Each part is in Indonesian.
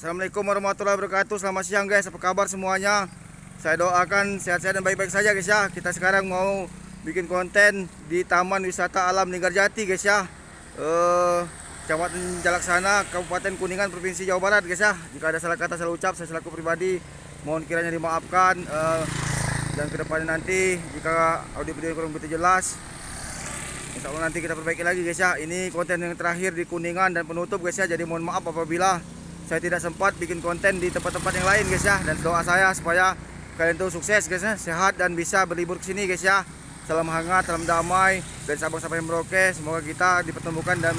Assalamualaikum warahmatullahi wabarakatuh. Selamat siang guys, apa kabar semuanya? Saya doakan sehat-sehat dan baik-baik saja guys ya. Kita sekarang mau bikin konten di Taman Wisata Alam Linggarjati guys ya. Kecamatan Jalaksana, Kabupaten Kuningan, Provinsi Jawa Barat guys ya. Jika ada salah kata, salah ucap, saya selaku pribadi mohon kiranya dimaafkan. Dan kedepannya nanti jika audio video kurang begitu jelas, insya Allah nanti kita perbaiki lagi guys ya. Ini konten yang terakhir di Kuningan dan penutup guys ya. Jadi mohon maaf apabila saya tidak sempat bikin konten di tempat-tempat yang lain guys ya. Dan doa saya supaya kalian tuh sukses guys ya, sehat dan bisa berlibur ke sini guys ya. Salam hangat, salam damai dari Sabang sampai Merauke. Semoga kita dipertemukan dan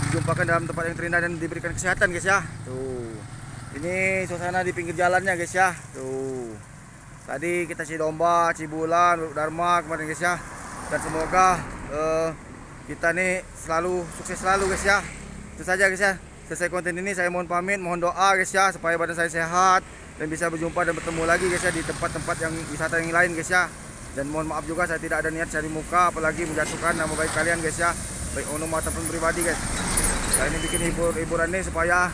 dijumpakan dalam tempat yang terindah dan diberikan kesehatan guys ya. Tuh. Ini suasana di pinggir jalannya guys ya. Tuh. Tadi kita Cidomba, Cibulan, Dharma kemarin guys ya. Dan semoga kita nih selalu sukses selalu guys ya. Itu saja guys ya. Selesai konten ini saya mohon pamit, mohon doa guys ya supaya badan saya sehat dan bisa berjumpa dan bertemu lagi guys ya di tempat-tempat yang wisata yang lain guys ya. Dan mohon maaf juga saya tidak ada niat cari muka apalagi menjatuhkan nama baik kalian guys ya, baik umum ataupun pribadi guys. Saya ini bikin hiburan nih supaya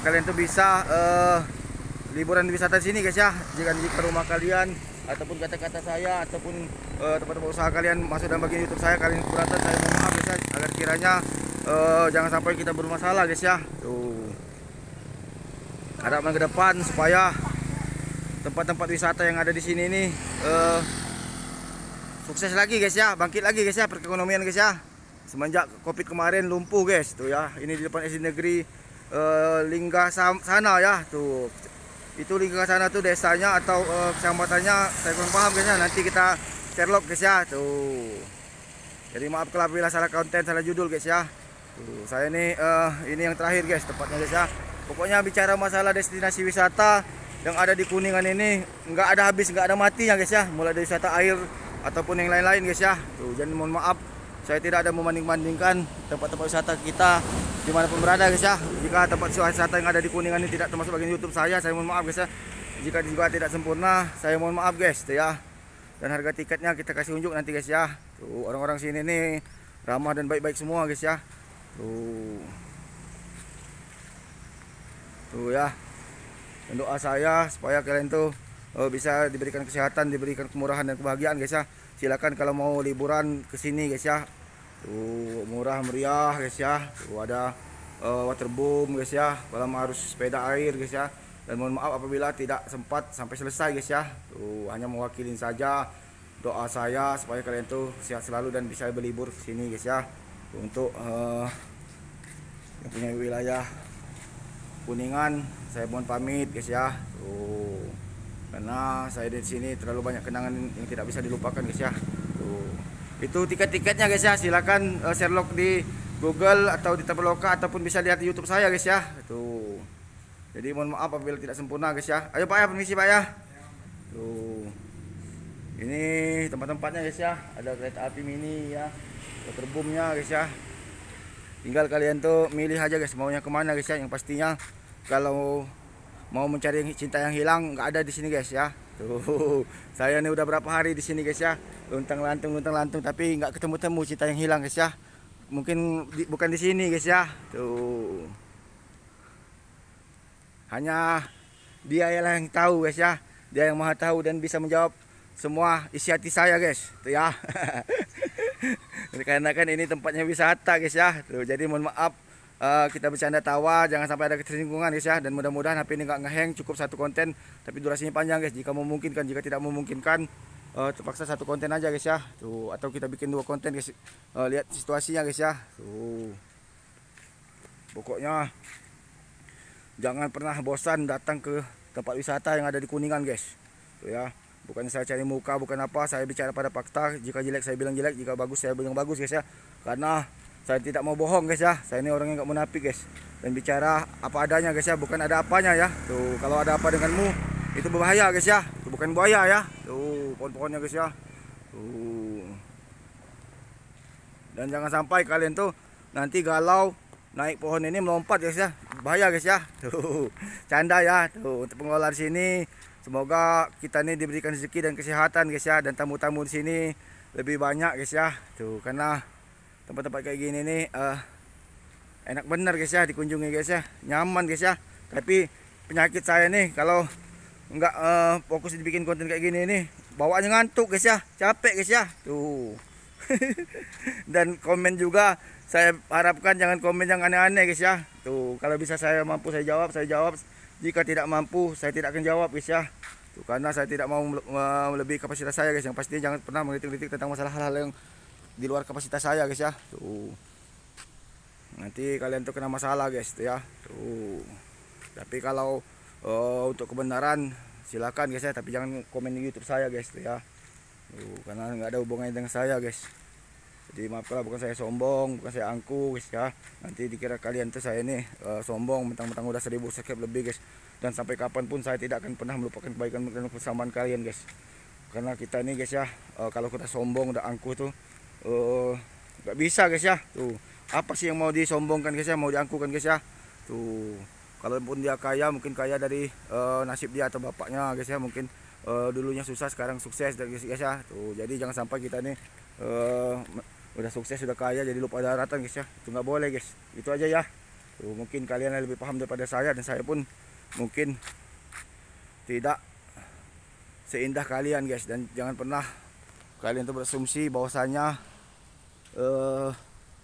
kalian tuh bisa liburan di wisata sini guys ya. Jika di rumah kalian ataupun kata-kata saya ataupun tempat-tempat usaha kalian masuk dalam bagian YouTube saya, kalian keberatan, saya mohon maaf guys ya, agar kiranya jangan sampai kita bermasalah guys ya. Tuh. Harapan ke depan supaya tempat-tempat wisata yang ada di sini ini sukses lagi guys ya, bangkit lagi guys ya perekonomian guys ya. Semenjak Covid kemarin lumpuh guys tuh ya. Ini di depan SD Negeri Linggasana ya. Tuh. Itu Linggasana tuh desanya atau kecamatannya saya kurang paham guys ya. Nanti kita Sherlock guys ya. Tuh. Jadi maaf kalau bila salah konten, salah judul guys ya. Tuh, saya ini yang terakhir guys tempatnya guys ya. Pokoknya bicara masalah destinasi wisata yang ada di Kuningan ini nggak ada habis, nggak ada matinya guys ya. Mulai dari wisata air ataupun yang lain-lain guys ya. Tuh, jadi mohon maaf saya tidak ada membanding-bandingkan tempat-tempat wisata kita dimanapun berada guys ya. Jika tempat wisata yang ada di Kuningan ini tidak termasuk bagian YouTube saya mohon maaf guys ya. Jika juga tidak sempurna, saya mohon maaf guys tuh ya. Dan harga tiketnya kita kasih unjuk nanti guys ya. Tuh, orang-orang sini nih ramah dan baik-baik semua guys ya. Tuh. Tuh ya. Dan doa saya supaya kalian tuh bisa diberikan kesehatan, diberikan kemurahan dan kebahagiaan guys ya. Silakan kalau mau liburan ke sini guys ya. Tuh, murah meriah guys ya. Tuh ada waterboom guys ya, kolam arus sepeda air guys ya. Dan mohon maaf apabila tidak sempat sampai selesai guys ya. Tuh, hanya mewakilin saja doa saya supaya kalian tuh sehat selalu dan bisa berlibur ke sini guys ya. Untuk yang punya wilayah Kuningan, saya mohon pamit guys ya. Tuh. Karena saya di sini terlalu banyak kenangan yang tidak bisa dilupakan guys ya. Tuh. Itu tiket-tiketnya guys ya. Silakan Sherlock di Google atau di Traveloka ataupun bisa lihat di YouTube saya guys ya. Tuh. Jadi mohon maaf apabila tidak sempurna guys ya. Ayo Pak ya, permisi Pak ya. Tuh. Ini tempat-tempatnya guys ya. Ada kereta api mini ya. Waterboomnya guys ya. Tinggal kalian tuh milih aja guys maunya kemana guys ya. Yang pastinya kalau mau mencari cinta yang hilang nggak ada di sini guys ya. Tuh, saya nih udah berapa hari di sini guys ya. Luntang lantung tapi nggak ketemu cinta yang hilang guys ya. Mungkin bukan di sini guys ya. Tuh. Hanya dia yang tahu guys ya. Dia yang maha tahu dan bisa menjawab semua isi hati saya guys. Tuh ya. Karena kan ini tempatnya wisata guys ya. Tuh, jadi mohon maaf kita bercanda tawa, jangan sampai ada ketersinggungan guys ya. Dan mudah-mudahan HP ini nggak ngehang, cukup satu konten tapi durasinya panjang guys. Jika memungkinkan, jika tidak memungkinkan terpaksa satu konten aja guys ya. Tuh, atau kita bikin dua konten guys. Lihat situasinya guys ya. Tuh. Pokoknya jangan pernah bosan datang ke tempat wisata yang ada di Kuningan guys. Tuh ya. Bukan saya cari muka, bukan apa, saya bicara pada fakta. Jika jelek saya bilang jelek, jika bagus saya bilang bagus guys ya. Karena saya tidak mau bohong guys ya. Saya ini orang yang nggak munafik guys. Dan bicara apa adanya guys ya, bukan ada apanya ya. Tuh, kalau ada apa denganmu itu berbahaya guys ya. Itu bukan buaya ya. Tuh, pohon-pohonnya guys ya. Tuh. Dan jangan sampai kalian tuh nanti galau naik pohon ini melompat guys ya. Bahaya guys ya. Tuh, canda ya. Tuh, untuk pengelola di sini semoga kita ini diberikan rezeki dan kesehatan guys ya. Dan tamu-tamu di sini lebih banyak guys ya. Tuh, karena tempat-tempat kayak gini nih enak bener guys ya dikunjungi guys ya, nyaman guys ya. Tapi penyakit saya nih kalau nggak fokus dibikin konten kayak gini nih, bawaannya ngantuk guys ya, capek guys ya. Tuh. Dan komen juga saya harapkan jangan komen yang aneh-aneh guys ya. Tuh, kalau bisa saya mampu saya jawab, saya jawab. Jika tidak mampu, saya tidak akan jawab guys ya. Tuh, karena saya tidak mau melebihi kapasitas saya guys. Yang pasti jangan pernah mengkritik tentang masalah hal-hal yang di luar kapasitas saya guys ya. Tuh. Nanti kalian tuh kena masalah guys tuh ya. Tuh. Tapi kalau untuk kebenaran silakan guys ya, tapi jangan komen di YouTube saya guys tuh ya. Tuh, karena nggak ada hubungannya dengan saya guys. Jadi maaf kalau bukan saya sombong, bukan saya angku guys ya. Nanti dikira kalian tuh saya ini sombong mentang-mentang udah 1000 subscribe lebih guys. Dan sampai kapanpun saya tidak akan pernah melupakan kebaikan dan kebersamaan kalian guys. Karena kita ini guys ya, kalau kita sombong udah angku tuh nggak bisa guys ya. Tuh, apa sih yang mau disombongkan guys ya, mau diangkukan guys ya. Tuh, kalaupun dia kaya, mungkin kaya dari nasib dia atau bapaknya guys ya. Mungkin dulunya susah sekarang sukses guys ya. Tuh, jadi jangan sampai kita nih udah sukses sudah kaya jadi lupa daratan guys ya. Itu nggak boleh guys. Itu aja ya. Tuh, mungkin kalian lebih paham daripada saya, dan saya pun mungkin tidak seindah kalian guys. Dan jangan pernah kalian tuh berasumsi bahwasanya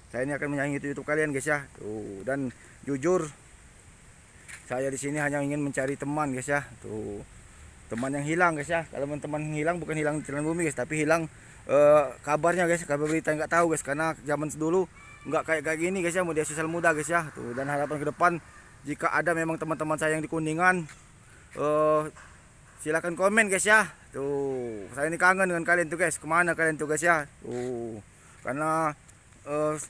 saya ini akan menyayangi YouTube kalian guys ya. Tuh, dan jujur saya di sini hanya ingin mencari teman guys ya. Tuh, teman yang hilang guys ya. Kalau teman hilang bukan hilang di telan bumi guys, tapi hilang kabarnya guys, kabar berita nggak tahu guys. Karena zaman dulu nggak kayak gini guys ya, media sosial muda guys ya. Tuh, dan harapan ke depan jika ada memang teman-teman saya yang di Kuningan, silakan komen guys ya. Tuh, saya ini kangen dengan kalian tuh guys. Kemana kalian tuh guys ya. Tuh, karena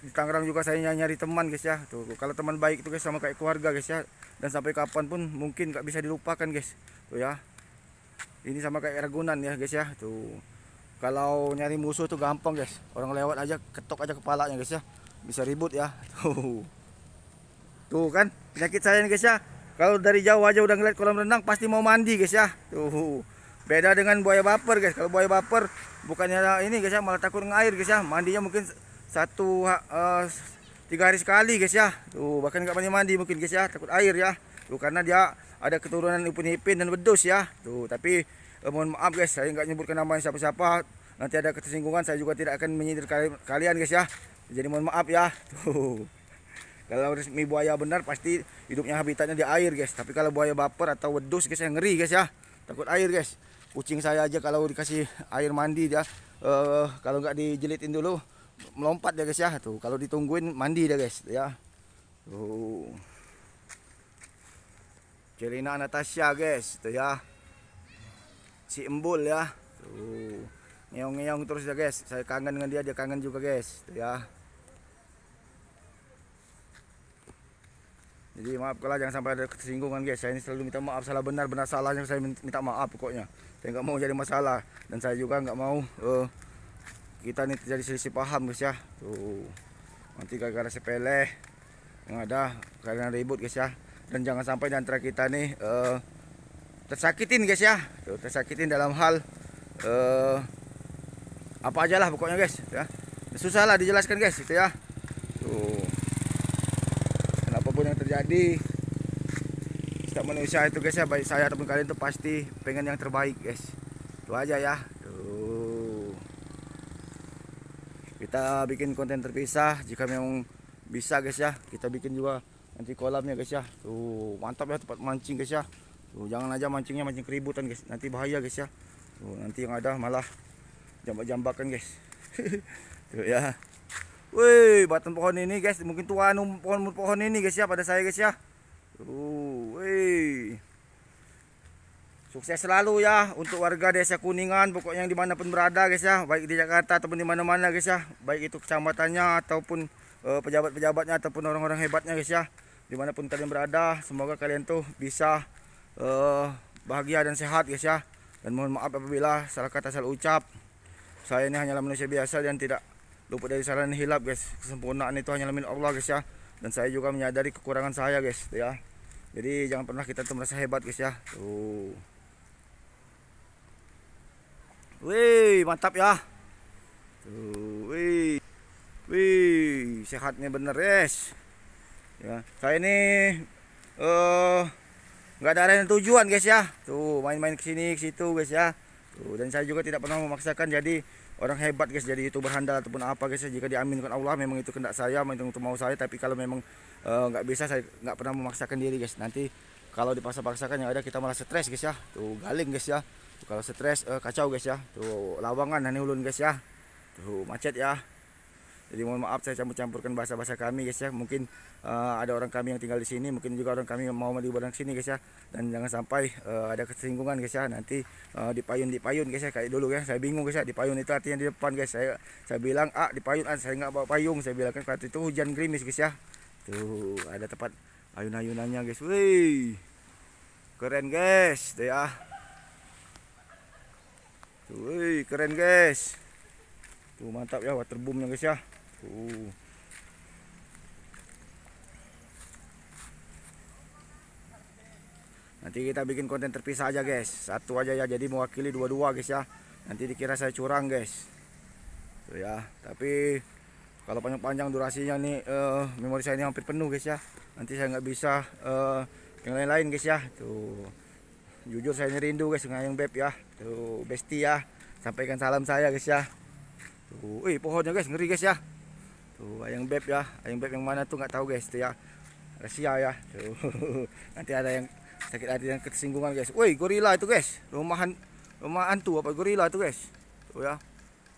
di Tangerang juga saya nyari teman guys ya. Tuh, kalau teman baik itu guys sama kayak keluarga guys ya. Dan sampai kapanpun mungkin nggak bisa dilupakan guys. Tuh ya, ini sama kayak Ragunan ya guys ya. Tuh, kalau nyari musuh tuh gampang guys. Orang lewat aja ketok aja kepalanya guys ya, bisa ribut ya. Tuh kan penyakit saya nih guys ya. Kalau dari jauh aja udah ngeliat kolam renang pasti mau mandi guys ya. Tuh, beda dengan buaya baper guys. Kalau buaya baper bukannya ini guys ya, malah takut air guys ya. Mandinya mungkin 3 hari sekali guys ya. Tuh, bahkan nggak mandi mungkin guys ya, takut air ya. Tuh, karena dia ada keturunan Upin-Ipin dan Wedus ya. Tuh, tapi mohon maaf guys, saya nggak nyebutkan nama siapa-siapa. Nanti ada ketersinggungan, saya juga tidak akan menyindir kalian guys ya. Jadi mohon maaf ya. Tuh, kalau resmi buaya benar pasti hidupnya habitatnya di air guys. Tapi kalau buaya baper atau wedus guys yang ngeri guys ya, takut air guys. Kucing saya aja kalau dikasih air mandi dia kalau nggak dijelitin dulu melompat dia guys ya. Tuh, kalau ditungguin mandi dia guys ya. Tuh, Celina Natasha guys tuh ya, si Embul ya. Tuh, ngeong-ngeong terus ya guys. Saya kangen dengan dia, dia kangen juga guys tuh ya. Jadi maaf kalau jangan sampai ada kesinggungan guys. Saya ini selalu minta maaf, salah benar salahnya saya minta maaf pokoknya. Saya nggak mau jadi masalah, dan saya juga nggak mau kita ini terjadi selisih paham guys ya. Tuh, nanti gara-gara sepele yang ada kalian ribut guys ya. Dan jangan sampai di antara kita nih tersakitin guys ya. Tuh, tersakitin dalam hal apa aja lah pokoknya guys ya. Susah lah dijelaskan guys itu ya. Tuh, apapun yang terjadi setiap manusia itu guys ya, baik saya ataupun kalian itu pasti pengen yang terbaik guys. Itu aja ya. Tuh, kita bikin konten terpisah jika memang bisa guys ya. Kita bikin juga nanti kolamnya guys ya. Tuh, mantap ya tempat mancing guys ya. Tuh, jangan aja mancingnya mancing keributan guys, nanti bahaya guys ya. Tuh, nanti yang ada malah jambak-jambakan guys. Tuh ya. Wih, batang pohon ini guys, mungkin tua pohon ini guys ya pada saya guys ya. Wih, sukses selalu ya untuk warga desa Kuningan, pokoknya yang dimanapun berada guys ya, baik di Jakarta ataupun di mana-mana guys ya, baik itu kecamatannya ataupun pejabat-pejabatnya ataupun orang-orang hebatnya guys ya, dimanapun kalian berada, semoga kalian tuh bisa bahagia dan sehat guys ya. Dan mohon maaf apabila salah kata salah ucap. Saya ini hanyalah manusia biasa dan tidak luput dari salah dan hilap guys. Kesempurnaan itu hanyalah milik Allah guys ya. Dan saya juga menyadari kekurangan saya guys ya. Jadi jangan pernah kita tuh merasa hebat guys ya. Tuh, wih, mantap ya. Tuh, wih, sehatnya bener guys ya. Saya ini nggak ada arah dan tujuan guys ya. Tuh main-main ke sini ke situ guys ya. Tuh, dan saya juga tidak pernah memaksakan jadi orang hebat guys, jadi youtuber handal ataupun apa guys ya. Jika diaminkan Allah memang itu kehendak saya, memang itu mau saya. Tapi kalau memang nggak bisa, saya nggak pernah memaksakan diri guys. Nanti kalau dipaksa-paksakan yang ada kita malah stres guys ya. Tuh galing guys ya. Tuh, kalau stres kacau guys ya. Tuh lawangan hani ulun guys ya. Tuh macet ya. Jadi mohon maaf saya campur-campurkan bahasa-bahasa kami guys ya. Mungkin ada orang kami yang tinggal di sini, mungkin juga orang kami yang mau liburan ke sini guys ya. Dan jangan sampai ada kesinggungan guys ya. Nanti dipayun guys ya, kayak dulu ya. Saya bingung guys ya, dipayun itu artinya di depan guys. Saya bilang dipayun, saya nggak bawa payung. Saya bilang kan waktu itu hujan gerimis guys ya. Tuh ada tempat ayun-ayunannya guys. Wih. Keren guys, tuh ya. Tuh, wih, keren guys. Tuh mantap ya waterboomnya guys ya. Tuh. Nanti kita bikin konten terpisah aja guys. Satu aja ya, jadi mewakili dua-dua guys ya. Nanti dikira saya curang guys. Tuh ya. Tapi kalau panjang-panjang durasinya nih memori saya ini hampir penuh guys ya. Nanti saya nggak bisa yang lain-lain guys ya. Tuh. Jujur saya ini rindu guys dengan yang beb ya. Tuh besti ya. Sampaikan salam saya guys ya. Tuh, pohonnya guys ngeri guys ya. Tuh ayang beb ya. Ayang beb yang mana tuh nggak tahu guys. Tuh ya. Rahasia ya. Tuh. Nanti ada yang sakit hati dan kesinggungan guys. Woi gorila itu guys. Rumah hantu apa gorila itu guys. Tuh ya.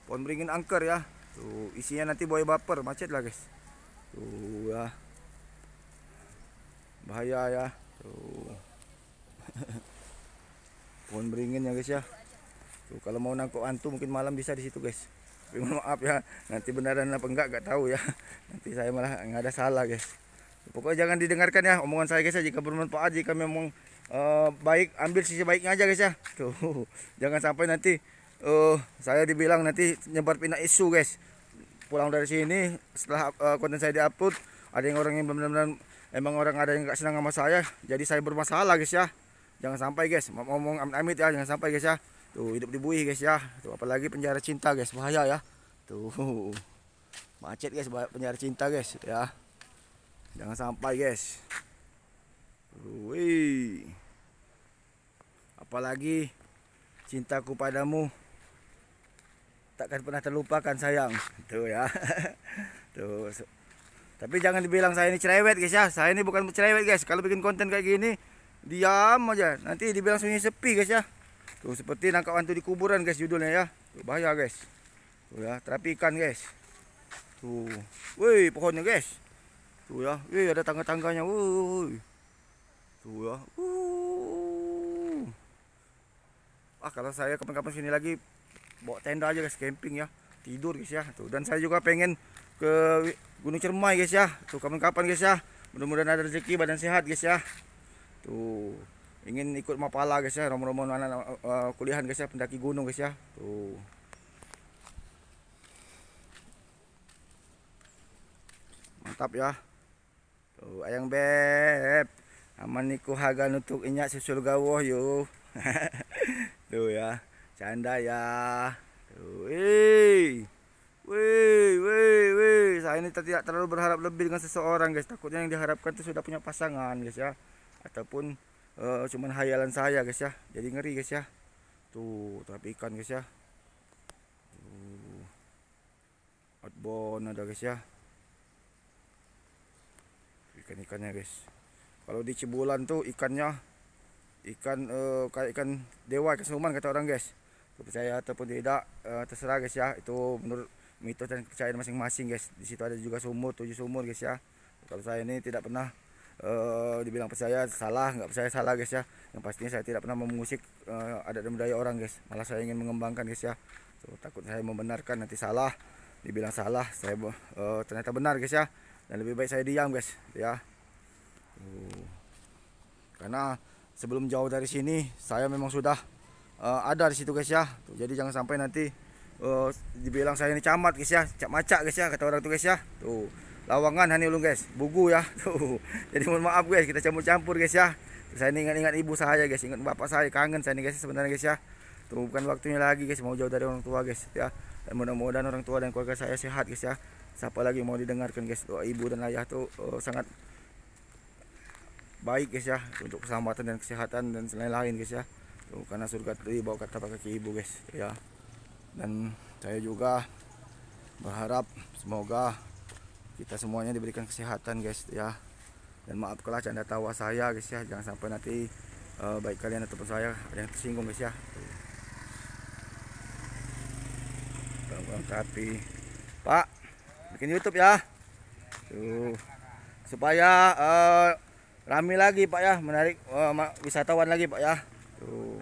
Pohon beringin angker ya. Tuh isinya nanti buaya baper, macet lah guys. Tuh ya. Bahaya ya. Tuh. Pohon beringin ya guys ya. Tuh kalau mau nangkuk hantu mungkin malam bisa di situ guys. Tapi mohon maaf ya, nanti beneran apa enggak tahu ya. Nanti saya malah nggak ada salah guys. Pokoknya jangan didengarkan ya omongan saya guys ya. Jika bermanfaat, jika memang baik, ambil sisi baiknya aja guys ya. Tuh jangan sampai nanti saya dibilang nanti nyebar pindah isu guys. Pulang dari sini setelah konten saya diupload, ada yang orang yang benar-benar emang orang ada yang nggak senang sama saya, jadi saya bermasalah guys ya. Jangan sampai guys, ngomong amit-amit ya, jangan sampai guys ya. Tuh hidup dibuih guys ya. Tuh apalagi penjara cinta guys, bahaya ya. Tuh macet guys, penjara cinta guys ya. Jangan sampai guys. Wih. Apalagi cintaku padamu takkan pernah terlupakan sayang. Tuh ya. Tuh. Tapi jangan dibilang saya ini cerewet guys ya. Saya ini bukan cerewet guys. Kalau bikin konten kayak gini diam aja. Nanti dibilang sunyi sepi guys ya. Tuh seperti nangkap hantu di kuburan guys judulnya ya. Tuh bahaya guys. Tuh ya, terapi ikan guys. Tuh. Wih, pohonnya guys. Tuh ya. Wih, ada tangga-tangganya. Wuh. Tuh ya. Kalau saya kapan-kapan sini lagi bawa tenda aja guys, camping ya. Tidur guys ya. Tuh, dan saya juga pengen ke Gunung Cermai guys ya. Tuh kapan-kapan guys ya. Mudah-mudahan ada rezeki, badan sehat guys ya. Tuh ingin ikut Mapala guys ya, rombongan anak kuliahan guys ya, pendaki gunung guys ya. Tuh mantap ya. Tuh ayang beb aman niku haga nutuk inyak susul gawuh yuk. Tuh ya canda ya. Tuh wih, saya ini tidak terlalu berharap lebih dengan seseorang guys. Takutnya yang diharapkan itu sudah punya pasangan guys ya, ataupun cuman hayalan saya guys ya. Jadi ngeri guys ya. Tuh terapi ikan guys ya. Tuh outbound ada guys ya. Ikan-ikannya guys. Kalau di Cibulan tuh ikannya kayak ikan dewa, ikan siluman kata orang guys. Percaya ataupun tidak terserah guys ya. Itu menurut mitos dan kepercayaan masing-masing guys. Di situ ada juga sumur, 7 sumur guys ya. Kalau saya ini tidak pernah dibilang percaya salah, nggak percaya salah guys ya. Yang pastinya saya tidak pernah mengusik adat dan budaya orang guys. Malah saya ingin mengembangkan guys ya. Tuh, takut saya membenarkan nanti salah, dibilang salah, saya ternyata benar guys ya. Dan lebih baik saya diam guys ya. Karena sebelum jauh dari sini saya memang sudah ada di situ guys ya. Tuh, jadi jangan sampai nanti dibilang saya ini camat guys ya, cak macak guys ya kata orang tuh guys ya. Tuh lawangan hani ulung guys, bugu ya. Tuh. Jadi mohon maaf guys, kita campur-campur guys ya. Saya ini ingat ibu saya guys, ingat bapak saya, kangen saya nih guys sebenarnya guys ya. Tuh bukan waktunya lagi guys, mau jauh dari orang tua guys ya. Dan mudah-mudahan orang tua dan keluarga saya sehat guys ya. Siapa lagi mau didengarkan guys, doa ibu dan ayah tuh sangat baik guys ya, untuk keselamatan dan kesehatan dan lain-lain guys ya. Tuh, karena surga tadi bawa kata kaki ibu guys ya. Dan saya juga berharap semoga kita semuanya diberikan kesehatan guys ya. Dan maaf kalau canda tawa saya guys ya, jangan sampai nanti baik kalian ataupun saya ada yang tersinggung guys ya. Tapi Pak bikin YouTube ya. Tuh, supaya rame lagi Pak ya, menarik wisatawan lagi Pak ya. Tuh.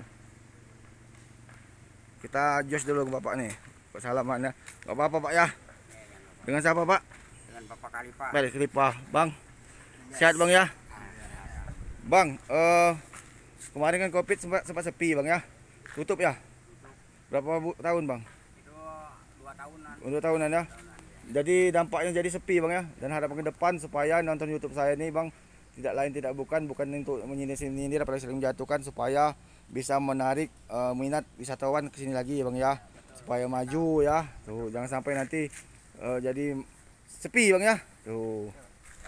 Kita jos dulu ke Bapak nih. Pak salamannya. Enggak apa-apa Pak ya. Dengan siapa Pak? Dengan Bapak Kalipah. Baik Kalipah. Bang. Sehat Bang ya. Bang, kemarin kan Covid sempat sepi Bang ya. Tutup ya. Berapa tahun Bang? Itu 2 tahunan. Untuk tahunan ya. Jadi dampaknya jadi sepi Bang ya. Dan harapan ke depan supaya nonton YouTube saya ini Bang, tidak lain tidak bukan untuk menyindir apalagi saling menjatuhkan, supaya bisa menarik minat wisatawan ke sini lagi ya Bang ya. Supaya maju ya. Tuh, jangan sampai nanti jadi sepi Bang ya. Tuh.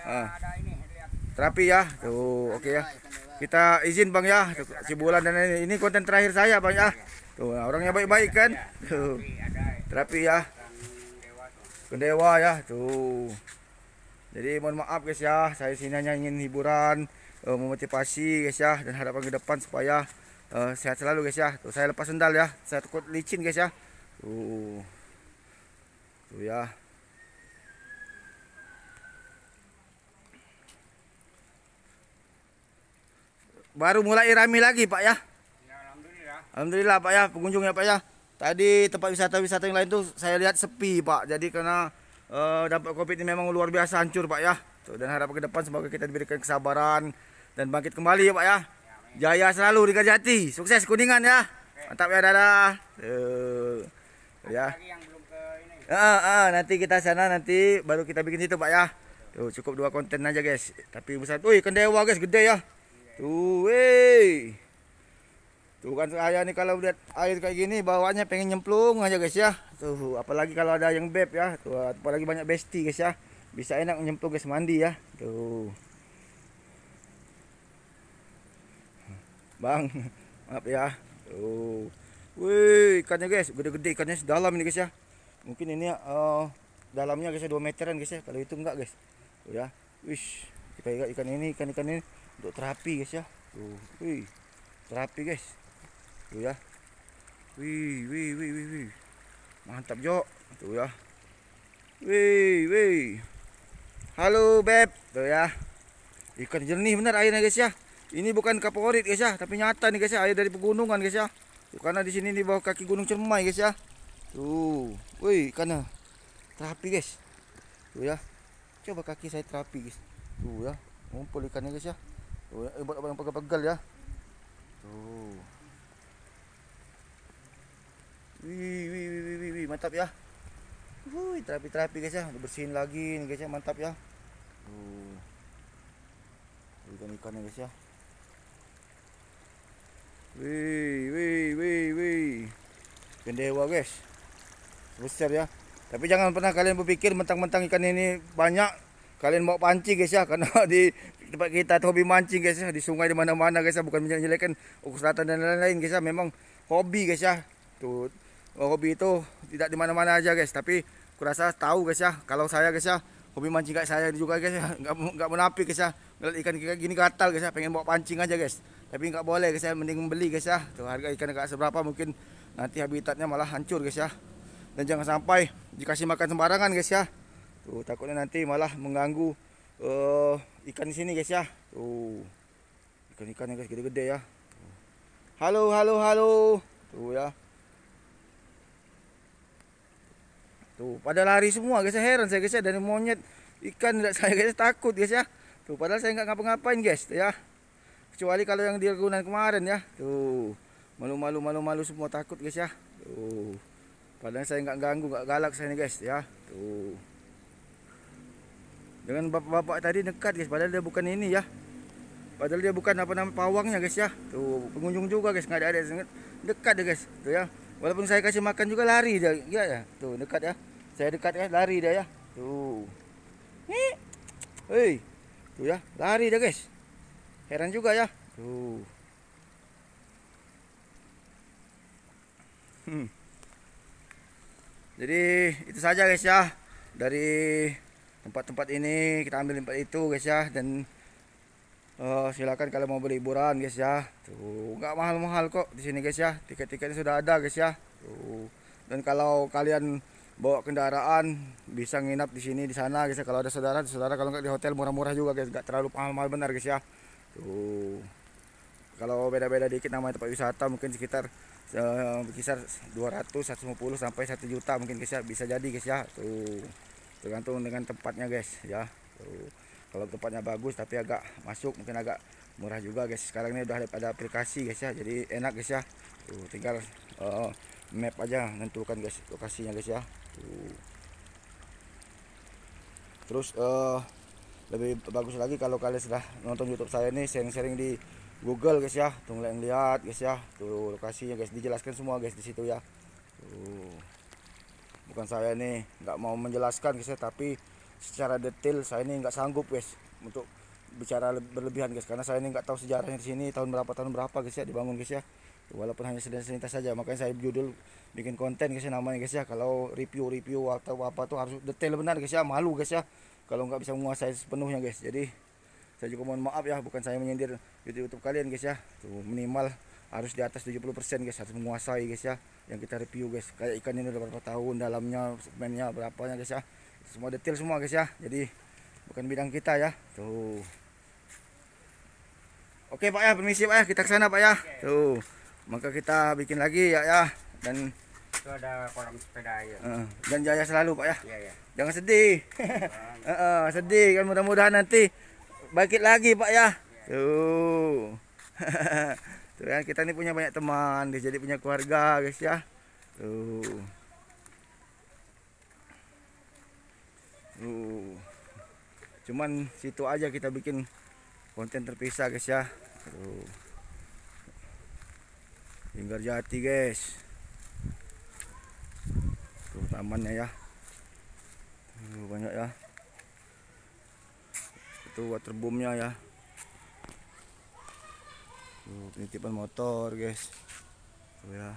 Ada ini, lihat. Terapi ya. Tuh, oke ya. Kita izin Bang ya. Tuh, si Bulan dan ini konten terakhir saya Bang ya. Tuh, orangnya baik-baik kan. Tuh. Terapi ya. Kendewa ya, tuh. Jadi mohon maaf guys ya, saya sini hanya ingin hiburan, memotivasi guys ya, dan harapan ke depan supaya sehat selalu guys ya. Tuh, saya lepas sendal ya, saya takut licin guys ya. Tuh ya. Baru mulai rame lagi Pak ya. Ya, alhamdulillah. Alhamdulillah Pak ya, pengunjungnya Pak ya. Tadi tempat wisata-wisata yang lain tuh saya lihat sepi Pak. Jadi karena dampak Covid ini memang luar biasa hancur Pak ya. Tuh, dan harapan ke depan semoga kita diberikan kesabaran dan bangkit kembali ya Pak ya. Jaya selalu di Kajati. Sukses Kuningan ya. Mantap ya, dadah. Ya. Lagi yang belum ke ini. Nanti kita sana, nanti baru kita bikin situ Pak ya. Tuh, cukup 2 konten aja guys. Tapi besar. Wih, Kendewa guys, gede ya. Tuh, weh. Tuh kan saya nih kalau lihat air kayak gini bawaannya pengen nyemplung aja guys ya. Tuh, apalagi kalau ada yang beb ya. Tuh, apalagi banyak besti guys ya. Bisa enak nyemplung guys, mandi ya. Tuh. Bang, maaf ya. Tuh. Wih, ikannya guys, gede-gede ikannya sedalam ini guys ya. Mungkin ini dalamnya guys 2 meteran guys ya. Kalau itu enggak guys. Tuh ya. Wish, kita ikan ini untuk terapi guys ya. Tuh, wih. Terapi guys. Tuh ya. Wih. Mantap Jo. Tuh ya. Wih. Halo Beb. Tuh ya. Ikan jernih bener airnya guys ya. Ini bukan kaporit guys ya, tapi nyata nih guys ya, air dari pegunungan guys ya. Tuh, karena di sini di bawah kaki Gunung Ciremai guys ya. Tuh. Wih, ikannya terapi guys. Tuh ya. Coba kaki saya terapi guys. Tuh ya. Ngumpul ikannya guys ya. Tuh ya, buat yang pegal-pegal ya. Tuh. Wih, mantap ya. Terapi guys ya, bersihin lagi nih guys ya, mantap ya. Tuh. Ikan-ikannya guys ya. Wih. Kendewa guys. Besar ya. Tapi jangan pernah kalian berpikir mentang-mentang ikan ini banyak kalian mau pancing guys ya, karena di tempat kita hobi mancing guys ya, di sungai di mana-mana guys ya, bukan menjelek-jelekan Oku Selatan dan lain-lain guys ya, memang hobi guys ya. Tuh, hobi itu tidak di mana-mana aja guys, tapi kurasa tahu guys ya, kalau saya guys ya, hobi mancing kayak saya juga guys ya, nggak menapik guys ya, ngeliat ikan kayak gini gatal guys ya, pengen bawa pancing aja guys, tapi nggak boleh guys ya, mending membeli guys ya. Tuh, harga ikan nggak seberapa, mungkin nanti habitatnya malah hancur guys ya, dan jangan sampai dikasih makan sembarangan guys ya. Tuh, takutnya nanti malah mengganggu ikan di sini guys ya. Tuh, ikan-ikannya guys gede-gede ya. Halo. Tuh ya. Tuh, pada lari semua guys ya, heran saya guys ya, dari monyet ikan tidak saya guys takut guys ya. Tuh, padahal saya nggak ngapa-ngapain guys ya. Kecuali kalau yang di Ragunan kemarin ya. Tuh, malu semua takut guys ya. Tuh. Padahal saya nggak ganggu, nggak galak saya nih guys ya. Tuh. Dengan bapak-bapak tadi dekat guys, padahal dia bukan ini ya. Padahal dia bukan apa namanya pawangnya guys ya. Tuh, pengunjung juga guys, nggak ada sangat dekat deh guys. Tuh ya. Walaupun saya kasih makan juga lari dia ya. Tuh, dekat ya. Saya dekat ya, lari dia ya. Tuh. Hei. Tuh ya, lari dia guys. Heran juga ya. Tuh. Jadi itu saja guys ya. Dari tempat-tempat ini kita ambil tempat itu guys ya. Dan silakan kalau mau beli liburan guys ya. Tuh, nggak mahal-mahal kok di sini guys ya. Tiket-tiketnya sudah ada guys ya. Tuh. Dan kalau kalian bawa kendaraan bisa nginap di sini di sana guys ya. Kalau ada saudara, kalau nggak di hotel murah-murah juga guys. Nggak terlalu mahal-mahal benar guys ya. Tuh. Kalau beda-beda dikit namanya tempat wisata mungkin sekitar berkisar 200, 150 sampai 1 juta mungkin guys ya. Bisa jadi guys ya. Tuh. Tergantung dengan tempatnya guys ya. Tuh. Kalau tempatnya bagus tapi agak masuk mungkin agak murah juga guys. Sekarang ini udah ada aplikasi guys ya, jadi enak guys ya. Tuh, tinggal map aja nentukan guys lokasinya guys ya. Tuh. Terus lebih bagus lagi kalau kalian sudah nonton YouTube saya ini sering-sering di Google guys ya. Tuh lihat guys ya. Tuh lokasinya guys dijelaskan semua guys di situ ya. Tuh. Bukan saya nih nggak mau menjelaskan guys ya, tapi secara detail saya ini nggak sanggup guys untuk bicara berlebihan guys, karena saya ini nggak tahu sejarahnya di sini tahun berapa guys ya dibangun guys ya. Walaupun hanya selintas saja, makanya saya judul bikin konten guys ya namanya guys ya. Kalau review atau apa tuh harus detail benar guys ya, malu guys ya kalau nggak bisa menguasai sepenuhnya guys. Jadi saya juga mohon maaf ya, bukan saya menyindir YouTube kalian guys ya. Tuh, minimal harus di atas 70% guys, harus menguasai guys ya yang kita review guys. Kayak ikan ini udah berapa tahun dalamnya, segmennya berapanya guys ya, semua detail semua guys ya. Jadi bukan bidang kita ya. Tuh. Oke Pak ya, permisi Pak ya, kita ke sana Pak ya. Tuh. Maka kita bikin lagi ya. Dan Itu ada kolam sepeda ya. dan jaya selalu Pak ya. Iya, iya. Jangan sedih. Sedih kan, mudah-mudahan nanti bangkit lagi Pak ya. Tuh. Tuh kan kita ini punya banyak teman, jadi punya keluarga guys ya. Tuh. Cuman situ aja kita bikin konten terpisah guys ya. Linggarjati guys. Tuh tamannya ya. Banyak ya. Itu waterboomnya ya. Tuh penitipan motor guys. Tuh ya.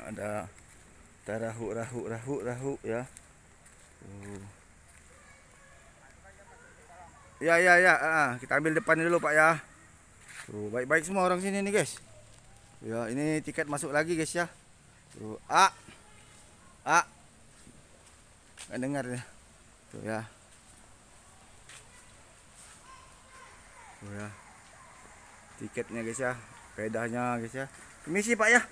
Ada rahu ya. Tuh. Ya, kita ambil depan dulu Pak ya. Tuh, baik-baik semua orang sini nih guys. Ya, ini tiket masuk lagi guys ya. Tuh, nggak dengar ya. Tuh ya. Tuh ya. Tiketnya guys ya, kaedahnya guys ya. Permisi Pak ya.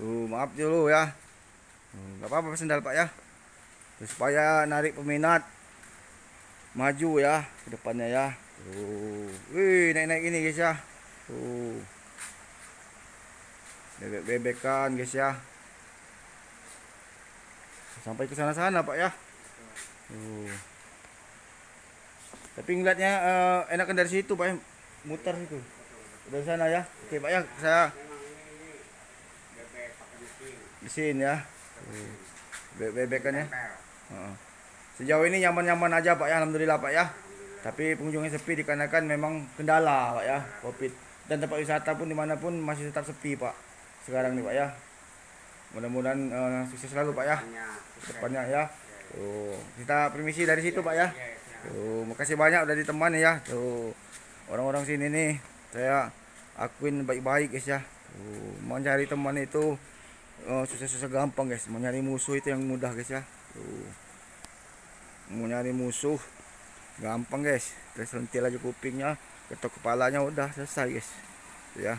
Tuh, maaf dulu ya. Nggak apa-apa sendal Pak ya. Tuh, supaya narik peminat maju ya ke depannya ya. Tuh. Wih, naik-naik ini guys ya. Tuh. Bebek-bebekan guys ya. Sampai ke sana-sana Pak ya. Tuh. Tapi ngeliatnya enakan dari situ Pak ya. Muter situ. Dari sana ya. Oke Pak ya, saya mesin ya. Bebekan ya. Sejauh ini nyaman-nyaman aja Pak ya, alhamdulillah Pak ya. Tapi pengunjungnya sepi dikarenakan memang kendala Pak ya, Covid. Dan tempat wisata pun dimanapun masih tetap sepi Pak sekarang nih Pak ya. Mudah-mudahan sukses selalu Pak ya depannya ya. Tuh, kita permisi dari situ Pak ya. Tuh, makasih banyak udah ditemani ya. Tuh, orang-orang sini nih saya akuin baik-baik guys ya. Tuh, mau cari teman itu susah-susah gampang guys. Mau nyari musuh itu yang mudah guys ya. Tuh. Mau nyari musuh gampang guys, kita sentil aja kupingnya, ketok kepalanya udah selesai guys. Tuh ya.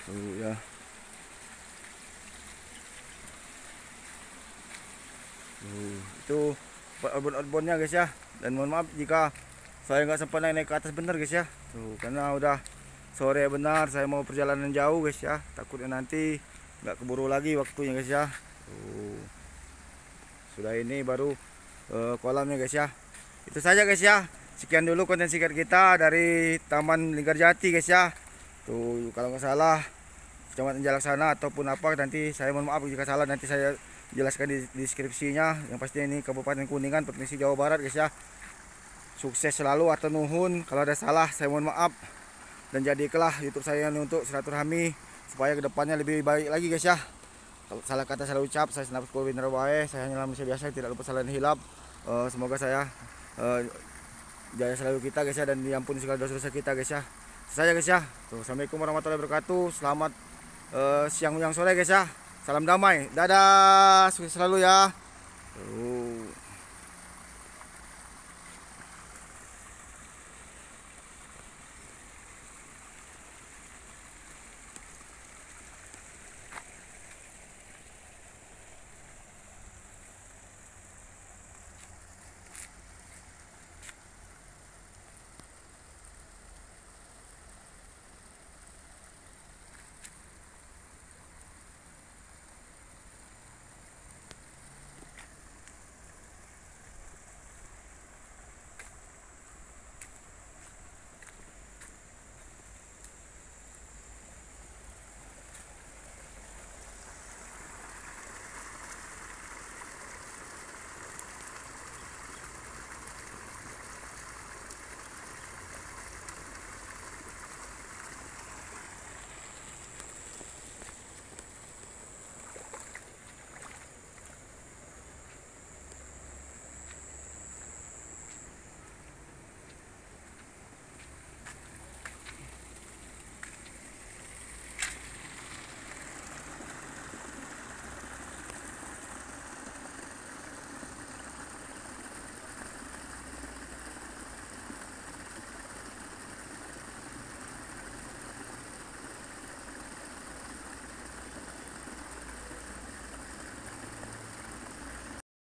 Tuh ya. Itu outbound-outboundnya guys ya. Dan mohon maaf jika saya nggak sempat naik ke atas bener guys ya. Tuh, karena udah sore benar, saya mau perjalanan jauh guys ya. Takutnya nanti nggak keburu lagi waktunya guys ya. Tuh. Sudah ini baru kolamnya guys ya. Itu saja guys ya. Sekian dulu konten singkat kita dari Taman Linggarjati guys ya. Tuh kalau nggak salah Kecamatan Jalaksana ataupun apa, nanti saya mohon maaf jika salah, nanti saya jelaskan di deskripsinya. Yang pasti ini Kabupaten Kuningan, Provinsi Jawa Barat guys ya. Sukses selalu atau nuhun, kalau ada salah saya mohon maaf. Dan jadikanlah YouTube saya ini untuk silaturahmi supaya kedepannya lebih baik lagi guys ya. Kalau salah kata salah ucap, saya senap bin Rawae, saya hanyalah manusia biasa, tidak lupa salah dan hilap. Semoga saya jaya selalu kita guys ya, dan diampuni segala dosa-dosa kita guys ya. Saya guys ya. Tuh, assalamualaikum warahmatullahi wabarakatuh. Selamat siang menjelang sore guys ya. Salam damai. Dadah. Sukses selalu ya. Tuh.